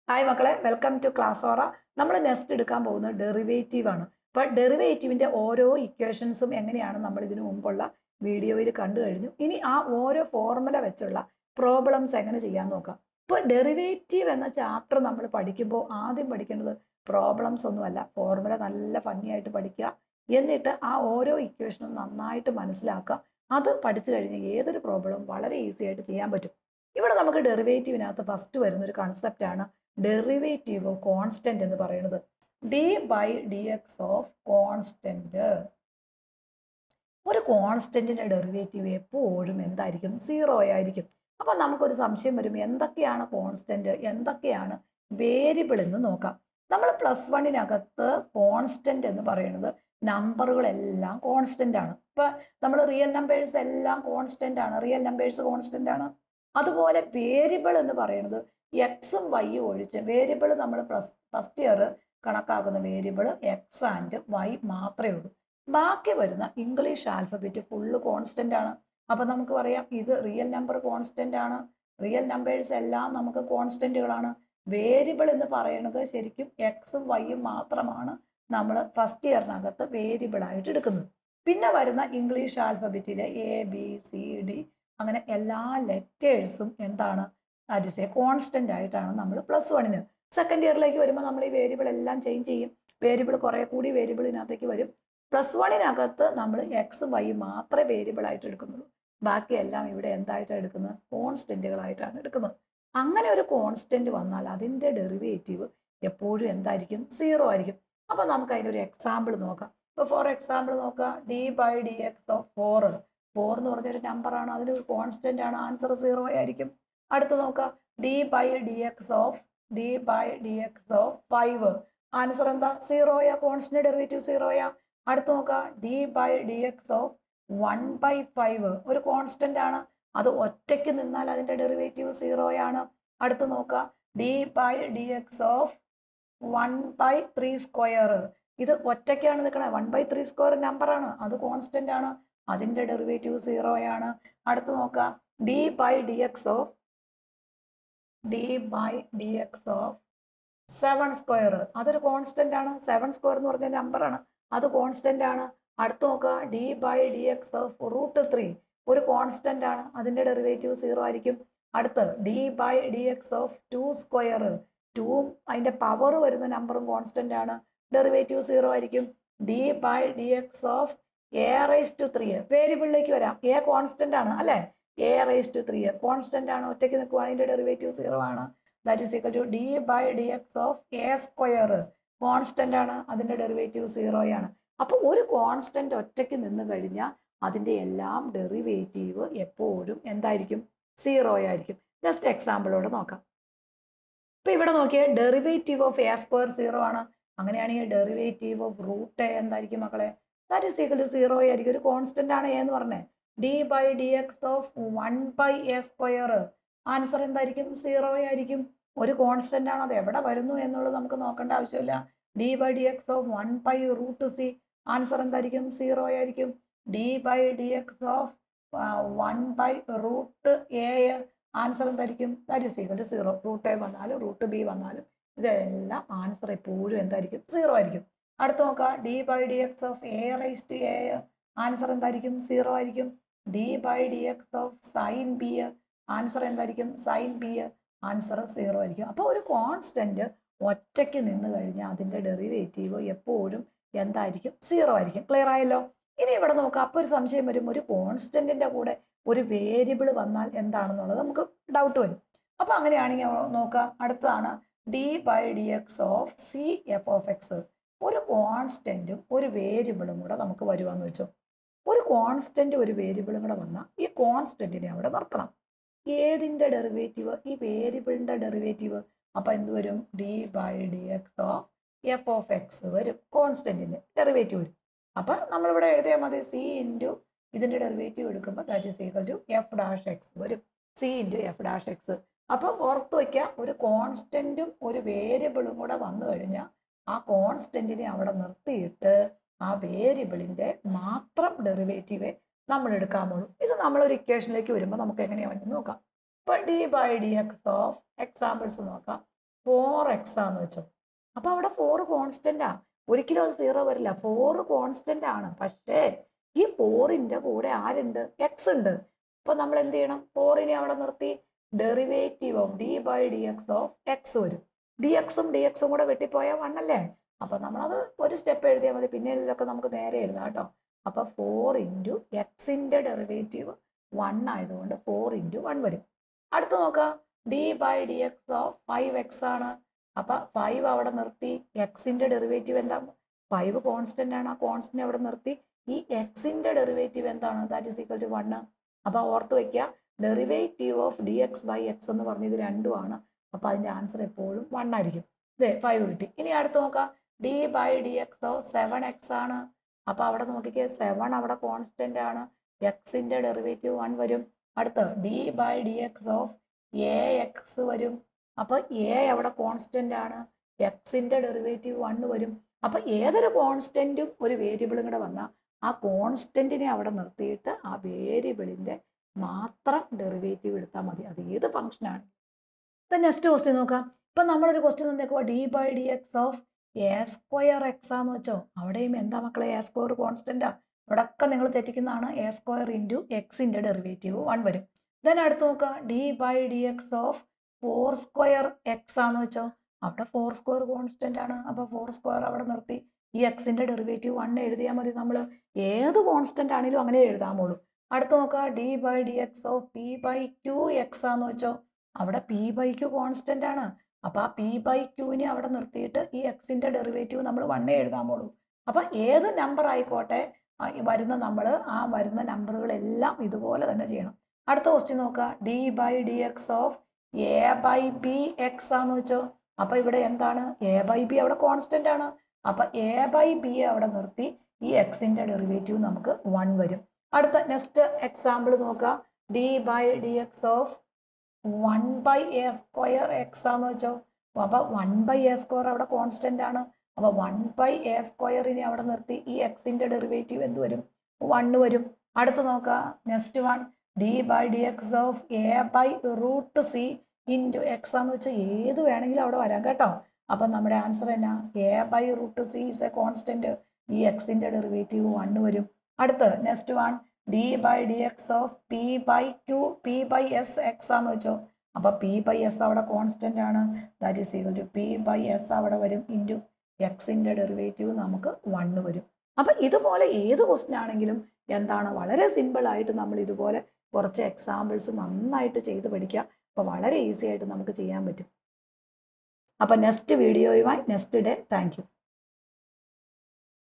Hi മക്കളെ, welcome two class ഓറ. നമ്മൾ next എടുക്കാൻ പോകുന്നത് ഡെറിവേറ്റീവ് ആണ്. അപ്പോൾ ഡെറിവേറ്റീവിൻ്റെ ഓരോ ഇക്വേഷൻസും എങ്ങനെയാണ് നമ്മൾ ഇതിനു മുമ്പുള്ള വീഡിയോയിൽ കണ്ടു കഴിഞ്ഞു. ഇനി ആ ഓരോ ഫോർമുല വെച്ചുള്ള പ്രോബ്ലംസ് എങ്ങനെ ചെയ്യാൻ നോക്കാം. ഇപ്പോൾ ഡെറിവേറ്റീവ് എന്ന ചാപ്റ്റർ നമ്മൾ പഠിക്കുമ്പോൾ ആദ്യം പഠിക്കേണ്ടത് പ്രോബ്ലംസ് ഒന്നുമല്ല, ഫോർമുല നല്ല ഭംഗിയായിട്ട് പഠിക്കുക. എന്നിട്ട് ആ ഓരോ ഇക്വേഷനും നന്നായിട്ട് മനസ്സിലാക്കുക. അത് പഠിച്ചു കഴിഞ്ഞാൽ ഏതൊരു പ്രോബ്ലവും വളരെ ഈസി ആയിട്ട് ചെയ്യാൻ പറ്റും. ഇവിടെ നമുക്ക് ഡെറിവേറ്റീവിനകത്ത് ഫസ്റ്റ് വരുന്നൊരു കൺസെപ്റ്റാണ് ഡെറിവേറ്റീവ് ഓഫ് കോൺസ്റ്റന്റ് എന്ന് പറയുന്നത്. D by D X of constant. ഒരു കോൺസ്റ്റന്റിന്റെ ഡെറിവേറ്റീവ് എപ്പോഴും എന്തായിരിക്കും? 0 ആയിരിക്കും. അപ്പൊ നമുക്കൊരു സംശയം വരും, എന്തൊക്കെയാണ് കോൺസ്റ്റന്റ്, എന്തൊക്കെയാണ് വേരിയബിൾ എന്ന് നോക്കാം. നമ്മൾ +1 കോൺസ്റ്റന്റ് എന്ന് പറയുന്നത് നമ്പറുകളെല്ലാം കോൺസ്റ്റന്റ് ആണ്. ഇപ്പൊ നമ്മൾ റിയൽ നമ്പേഴ്സ് എല്ലാം കോൺസ്റ്റന്റ് ആണ്, റിയൽ നമ്പേഴ്സ് കോൺസ്റ്റന്റ് ആണ്. അതുപോലെ വേരിയബിൾ എന്ന് പറയുന്നത് എക്സും വൈയും ഒഴിച്ച് വേരിയബിൾ നമ്മൾ ഫസ്റ്റ് ഇയർ കണക്കാക്കുന്ന വേരിയബിൾ എക്സ് ആൻഡ് വൈ മാത്രമേ ഉള്ളൂ. ബാക്കി വരുന്ന ഇംഗ്ലീഷ് ആൽഫബറ്റ് ഫുള്ള് കോൺസ്റ്റന്റ് ആണ്. അപ്പൊ നമുക്ക് പറയാം ഇത് റിയൽ നമ്പർ കോൺസ്റ്റന്റ് ആണ്, റിയൽ നമ്പേഴ്സ് എല്ലാം നമുക്ക് കോൺസ്റ്റന്റുകളാണ്. വേരിയബിൾ എന്ന് പറയുന്നത് ശരിക്കും എക്സും വൈയും മാത്രമാണ് നമ്മൾ ഫസ്റ്റ് ഇയറിനകത്ത് വേരിയബിൾ ആയിട്ട് എടുക്കുന്നത്. പിന്നെ വരുന്ന ഇംഗ്ലീഷ് ആൽഫബറ്റിലെ ABCD അങ്ങനെ എല്ലാ ലെറ്റേഴ്സും എന്താണ്? ദാറ്റ് ഈസ് എ കോൺസ്റ്റന്റ് ആയിട്ടാണ് നമ്മൾ +1 സെക്കൻഡ് ഇയറിലേക്ക് വരുമ്പോൾ നമ്മൾ ഈ വേരിയബിൾ എല്ലാം ചേഞ്ച് ചെയ്യും. വേരിയബിൾ കുറെ കൂടി വേരിയബിളിനകത്തേക്ക് വരും. +1 നമ്മൾ എക്സും വൈയും മാത്രമേ വേരിയബിൾ ആയിട്ട് എടുക്കുന്നുള്ളൂ. ബാക്കിയെല്ലാം ഇവിടെ എന്തായിട്ടാണ് എടുക്കുന്നത്? കോൺസ്റ്റന്റുകളായിട്ടാണ് എടുക്കുന്നത്. അങ്ങനെ ഒരു കോൺസ്റ്റന്റ് വന്നാൽ അതിൻ്റെ ഡെറിവേറ്റീവ് എപ്പോഴും എന്തായിരിക്കും? 0 ആയിരിക്കും. അപ്പൊ നമുക്ക് അതിനൊരു എക്സാമ്പിൾ നോക്കാം. ഇപ്പൊ ഫോർ എക്സാമ്പിൾ നോക്കാം, d by D X of 4 എന്ന് പറഞ്ഞൊരു നമ്പറാണ്, അതിനൊരു കോൺസ്റ്റന്റ് ആണ്, ആൻസർ 0 ആയിരിക്കും. അടുത്ത് നോക്കാം, d by D X of 5 answer എന്താ? 0 കോൺസ്റ്റന്റ് ഡെറിവേറ്റീവ് 0. അടുത്ത് നോക്കാം, d by D X of 1/5 ഒരു കോൺസ്റ്റന്റ് ആണ്, അത് ഒറ്റയ്ക്ക് നിന്നാൽ അതിന്റെ ഡെറിവേറ്റീവ് 0 ആണ്. അടുത്ത് നോക്കാം, d by D X of 1/3² ഇത് ഒറ്റയ്ക്കാണ് നിൽക്കുന്നത്, 1/3² നമ്പറാണ്, അത് കോൺസ്റ്റന്റ് ആണ്, അതിന്റെ ഡെറിവേറ്റീവ് 0 ആണ്. അടുത്ത് നോക്കാം, d by D X of 7² അതൊരു കോൺസ്റ്റന്റ് ആണ്, 7² എന്ന് പറഞ്ഞ നമ്പറാണ്, അത് കോൺസ്റ്റന്റ് ആണ്. അടുത്ത് നോക്കുക, D by D X of √3 ഒരു കോൺസ്റ്റന്റ് ആണ്, അതിന്റെ ഡെറിവേറ്റീവ് 0 ആയിരിക്കും. അടുത്ത് d by D X of 2² 2 അതിന്റെ പവർ വരുന്ന നമ്പറും കോൺസ്റ്റന്റ് ആണ്, ഡെറിവേറ്റീവ് 0 ആയിരിക്കും. D by D X of A⁻3 വേരിയബിളിലേക്ക് വരാം, എ കോൺസ്റ്റന്റ് ആണ് അല്ലെ, A⁻3 കോൺസ്റ്റന്റ് ആണ്, ഒറ്റയ്ക്ക് നിൽക്കുക, അതിന്റെ ഡെറിവേറ്റീവ് 0 ആണ്. That is equal to d by D X of A² constant ആണ്, അതിന്റെ ഡെറിവേറ്റീവ് 0 ആണ്. അപ്പോൾ ഒരു കോൺസ്റ്റന്റ് ഒറ്റയ്ക്ക് നിന്ന് കഴിഞ്ഞാൽ അതിന്റെ എല്ലാം ഡെറിവേറ്റീവ് എപ്പോഴും എന്തായിരിക്കും? 0 ആയിരിക്കും. ജസ്റ്റ് എക്സാമ്പിളോട് നോക്കാം. ഇപ്പൊ ഇവിടെ നോക്കിയാൽ ഡെറിവേറ്റീവ് ഓഫ് A² 0 ആണ്. അങ്ങനെയാണെങ്കിൽ ഡെറിവേറ്റീവ് ഓഫ് √A എന്തായിരിക്കും മക്കളെ? ദാറ്റ് ഈസ് ഈക്വൽ ടു 0 ആയിരിക്കും. ഒരു കോൺസ്റ്റന്റ് ആണ് എന്ന് പറഞ്ഞേ. D by D X of 1/A² answer എന്തായിരിക്കും? 0 ആയിരിക്കും. ഒരു കോൺസ്റ്റന്റ് ആണ്, അത് എവിടെ വരുന്നു എന്നുള്ളത് നമുക്ക് നോക്കേണ്ട ആവശ്യമില്ല. D by D X of 1/√C answer എന്തായിരിക്കും? 0 ആയിരിക്കും. D by D X of 1/√A answer എന്തായിരിക്കും? That is equal to 0. √A വന്നാലും √B വന്നാലും ഇതെല്ലാം ആൻസർ എപ്പോഴും എന്തായിരിക്കും? 0 ആയിരിക്കും. അടുത്ത് നോക്കാം, d by D X of A⁻A answer എന്തായിരിക്കും? 0 ആയിരിക്കും. D by D X of sin B answer എന്തായിരിക്കും? sin B ആൻസർ 0 ആയിരിക്കും. അപ്പോൾ ഒരു കോൺസ്റ്റന്റ് ഒറ്റയ്ക്ക് നിന്ന് കഴിഞ്ഞാൽ അതിന്റെ ഡെറിവേറ്റീവ് എപ്പോഴും എന്തായിരിക്കും? 0 ആയിരിക്കും. ക്ലിയർ ആയല്ലോ? ഇനി ഇവിടെ നോക്കാം. അപ്പോൾ ഒരു സംശയം വരും, ഒരു കോൺസ്റ്റന്റിന്റെ കൂടെ ഒരു വേരിയബിൾ വന്നാൽ എന്താണെന്നുള്ളത് നമുക്ക് ഡൗട്ട് വരും. അപ്പൊ അങ്ങനെയാണെങ്കിൽ നോക്കാം, അടുത്തതാണ് d by D X of CF(x) ഒരു കോൺസ്റ്റന്റും ഒരു വേരിയബിളും കൂടെ നമുക്ക് വരുവാന്ന് വെച്ചോ. ഒരു കോൺസ്റ്റന്റ് ഒരു വേരിയബിളും കൂടെ വന്നാൽ ഈ കോൺസ്റ്റന്റിനെ അവിടെ നിർത്തണം. ഏതിന്റെ ഡെറിവേറ്റീവ്? ഈ വേരിയബിളിന്റെ ഡെറിവേറ്റീവ്. അപ്പൊ എന്ത് വരും? D by D X of F(x) വരും, കോൺസ്റ്റന്റിന്റെ ഡെറിവേറ്റീവ് വരും. അപ്പൊ നമ്മളിവിടെ എഴുതിയാൽ മതി, C ഇൻറ്റു ഇതിന്റെ ഡെറിവേറ്റീവ് എടുക്കുമ്പോൾ that is equal to F'(x) വരും, C ഇൻറ്റു F'(x). അപ്പൊ ഓർത്ത് വയ്ക്കുക, ഒരു കോൺസ്റ്റന്റും ഒരു വേരിയബിളും കൂടെ വന്നു കഴിഞ്ഞാൽ ആ കോൺസ്റ്റന്റിനെ അവിടെ നിർത്തിയിട്ട് ആ വേരിയബിളിന്റെ മാത്രം ഡെറിവേറ്റീവേ നമ്മൾ എടുക്കാൻ പോകും. ഇത് നമ്മളൊരു ഇക്വേഷനിലേക്ക് വരുമ്പോൾ നമുക്ക് എങ്ങനെയാണെന്ന് നോക്കാം. ഇപ്പൊ d by D X of examples നോക്കാം. 4x ആന്ന് വെച്ചോ. അപ്പോൾ അവിടെ 4 കോൺസ്റ്റൻ്റാ, ഒരിക്കലും അത് 0 വരില്ല. 4 കോൺസ്റ്റൻ്റ് ആണ്. പക്ഷേ ഈ 4ൻ്റെ കൂടെ ആരുണ്ട്? എക്സ് ഉണ്ട്. അപ്പോൾ നമ്മൾ എന്ത് ചെയ്യണം? 4നെ അവിടെ നിർത്തി derivative of d by D X of x വരും. ഡി എക്സും കൂടെ വെട്ടിപ്പോയാൽ 1 അല്ലേ? അപ്പോൾ നമ്മളത് ഒരു സ്റ്റെപ്പ് എഴുതിയാൽ മതി, പിന്നെ ഇതിലൊക്കെ നമുക്ക് നേരെ എഴുതാം കേട്ടോ. അപ്പോൾ 4 ഇൻറ്റു എക്സിൻ്റെ ഡെറിവേറ്റീവ് 1 ആയതുകൊണ്ട് 4 ഇൻറ്റു 1 വരും. അടുത്ത് നോക്കാം, d by D X of 5x ആണ്. അപ്പം 5 അവിടെ നിർത്തി. എക്സിൻ്റെ ഡെറിവേറ്റീവ് എന്താണ്? 5 കോൺസ്റ്റൻ്റ് ആണ്. ആ കോൺസ്റ്റൻ്റ് അവിടെ നിർത്തി. ഈ എക്സിൻ്റെ ഡെറിവേറ്റീവ് എന്താണ്? That is equal to 1. അപ്പോൾ ഓർത്ത് വയ്ക്കുക, derivative of d x by x എന്ന് പറഞ്ഞത് രണ്ടും ആണ്. അപ്പോൾ അതിൻ്റെ ആൻസർ എപ്പോഴും 1 ആയിരിക്കും. ഇതേ 5 കിട്ടി. ഇനി അടുത്ത് നോക്കാം, d by D X of 7x ആണ്. അപ്പോൾ അവിടെ നോക്കിക്കേ, 7 അവിടെ കോൺസ്റ്റൻ്റ് ആണ്. എക്സിൻ്റെ ഡെറിവേറ്റീവ് 1 വരും. അടുത്ത് d by D X of a x വരും. അപ്പോൾ എ അവിടെ കോൺസ്റ്റൻ്റ് ആണ്. എക്സിൻ്റെ ഡെറിവേറ്റീവ് 1 വരും. അപ്പോൾ ഏതൊരു കോൺസ്റ്റൻറ്റും ഒരു വേരിയബിളും കൂടെ വന്നാൽ ആ കോൺസ്റ്റൻറ്റിനെ അവിടെ നിർത്തിയിട്ട് ആ വേരിയബിളിൻ്റെ മാത്രം ഡെറിവേറ്റീവ് എടുത്താൽ മതി. അത് ഏത് ഫംഗ്ഷനാണ്. നെക്സ്റ്റ് ക്വസ്റ്റ്യൻ നോക്കാം. ഇപ്പം നമ്മളൊരു ക്വസ്റ്റ്യൻ തന്നേക്കുക, D by D X of A square X ആന്ന് വെച്ചോ. അവിടെയും എന്താ മക്കളെ? എ സ്ക്വയർ കോൺസ്റ്റൻ്റാ. ഇവിടെയൊക്കെ നിങ്ങൾ തെറ്റിക്കുന്നതാണ്. എ സ്ക്വയർ ഇൻറ്റു എക്സിൻ്റെ ഡെറിവേറ്റീവ് 1 വരും. ദെൻ അടുത്ത് നോക്കുക, D by D X of 4 square X ആന്ന് വെച്ചോ. അവിടെ 4 സ്ക്വയർ കോൺസ്റ്റൻ്റ് ആണ്. അപ്പോൾ 4 സ്ക്വയർ അവിടെ നിർത്തി. ഈ എക്സിൻ്റെ ഡെറിവേറ്റീവ് 1 എഴുതിയാൽ മതി. നമ്മൾ ഏത് കോൺസ്റ്റൻ്റ് ആണെങ്കിലും അങ്ങനെ എഴുതാമുള്ളൂ. അടുത്ത് നോക്കുക, D by D X of p by q x ആന്ന് വെച്ചോ. അവിടെ പി ബൈ ക്യൂ കോൺസ്റ്റൻ്റ് ആണ്. അപ്പോൾ ആ പി ബൈ ക്യൂവിനെ അവിടെ നിർത്തിയിട്ട് ഈ എക്സിൻ്റെ ഡെറിവേറ്റീവ് നമ്മൾ 1 എഴുതാമുള്ളൂ. അപ്പോൾ ഏത് നമ്പർ ആയിക്കോട്ടെ വരുന്ന നമ്മൾ ആ വരുന്ന നമ്പറുകളെല്ലാം ഇതുപോലെ തന്നെ ചെയ്യണം. അടുത്ത ക്വസ്റ്റ്യൻ നോക്കുക, D by D X of a by b x ആന്ന് വെച്ചോ. അപ്പോൾ ഇവിടെ എന്താണ്? എ ബൈ ബി അവിടെ കോൺസ്റ്റൻ്റ് ആണ്. അപ്പോൾ എ ബൈ ബി അവിടെ നിർത്തി ഈ എക്സിൻ്റെ ഡെറിവേറ്റീവ് നമുക്ക് 1 വരും. അടുത്ത നെക്സ്റ്റ് എക്സാമ്പിൾ നോക്കുക, D by D X of 1 by a square X ആന്ന് വെച്ചോ. അപ്പോൾ 1 ബൈ എ സ്ക്വയർ അവിടെ കോൺസ്റ്റൻ്റ് ആണ്. അപ്പോൾ 1 ബൈ എ സ്ക്വയറിനെ അവിടെ നിർത്തി ഈ എക്സിൻ്റെ ഡെറിവേറ്റീവ് എന്ത് വരും? 1 വരും. അടുത്ത് നോക്കുക, next one, d by D X of a by root c into x ആന്ന് വെച്ചാൽ ഏത് വേണമെങ്കിലും അവിടെ വരാം കേട്ടോ. അപ്പം നമ്മുടെ ആൻസർ എന്നാ? A by root c is a constant. ഈ എക്സിൻ്റെ ഡെറിവേറ്റീവ് 1 വരും. അടുത്ത് next one, d by D X of p by q p by s x ആന്ന് വെച്ചോ. അപ്പോൾ പി ബൈ എസ് അവിടെ കോൺസ്റ്റൻ്റ് ആണ്. That is equal to p by s അവിടെ വരും ഇൻറ്റു എക്സിൻ്റെ ഡെറിവേറ്റീവ് നമുക്ക് 1 വരും. അപ്പം ഇതുപോലെ ഏത് ക്വസ്റ്റ്യൻ ആണെങ്കിലും എന്താണ്, വളരെ സിമ്പിളായിട്ട് നമ്മൾ ഇതുപോലെ കുറച്ച് എക്സാമ്പിൾസ് നന്നായിട്ട് ചെയ്ത് പഠിക്കുക. അപ്പോൾ വളരെ ഈസി ആയിട്ട് നമുക്ക് ചെയ്യാൻ പറ്റും. അപ്പോൾ നെക്സ്റ്റ് വീഡിയോയുമായി നെക്സ്റ്റ് ഡേ. Thank you.